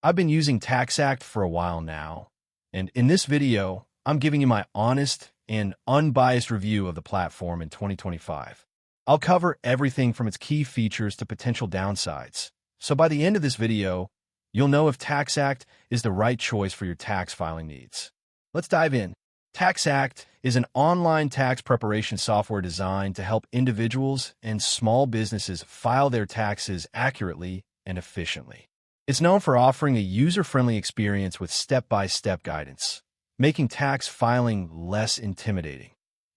I've been using TaxAct for a while now, and in this video, I'm giving you my honest and unbiased review of the platform in 2025. I'll cover everything from its key features to potential downsides. So by the end of this video, you'll know if TaxAct is the right choice for your tax filing needs. Let's dive in. TaxAct is an online tax preparation software designed to help individuals and small businesses file their taxes accurately and efficiently. It's known for offering a user-friendly experience with step-by-step guidance, making tax filing less intimidating,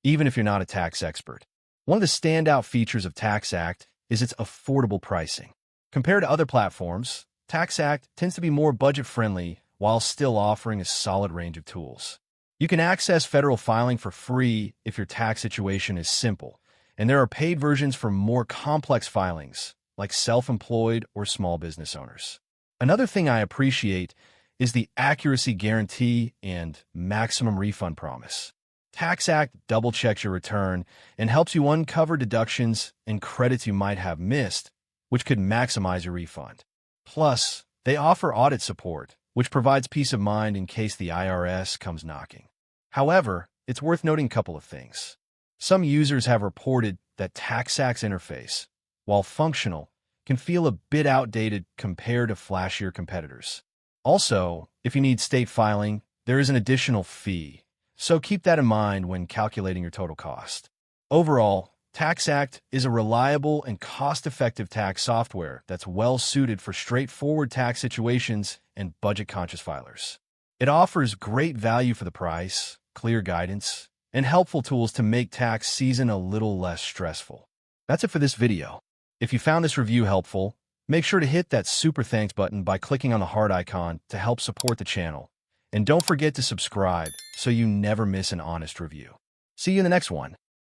even if you're not a tax expert. One of the standout features of TaxAct is its affordable pricing. Compared to other platforms, TaxAct tends to be more budget-friendly while still offering a solid range of tools. You can access federal filing for free if your tax situation is simple, and there are paid versions for more complex filings, like self-employed or small business owners. Another thing I appreciate is the accuracy guarantee and maximum refund promise. TaxAct double-checks your return and helps you uncover deductions and credits you might have missed, which could maximize your refund. Plus, they offer audit support, which provides peace of mind in case the IRS comes knocking. However, it's worth noting a couple of things. Some users have reported that TaxAct's interface, while functional, can feel a bit outdated compared to flashier competitors. Also, if you need state filing, there is an additional fee, so keep that in mind when calculating your total cost. Overall, TaxAct is a reliable and cost-effective tax software that's well-suited for straightforward tax situations and budget-conscious filers. It offers great value for the price, clear guidance, and helpful tools to make tax season a little less stressful. That's it for this video. If you found this review helpful, make sure to hit that super thanks button by clicking on the heart icon to help support the channel. And don't forget to subscribe so you never miss an honest review. See you in the next one.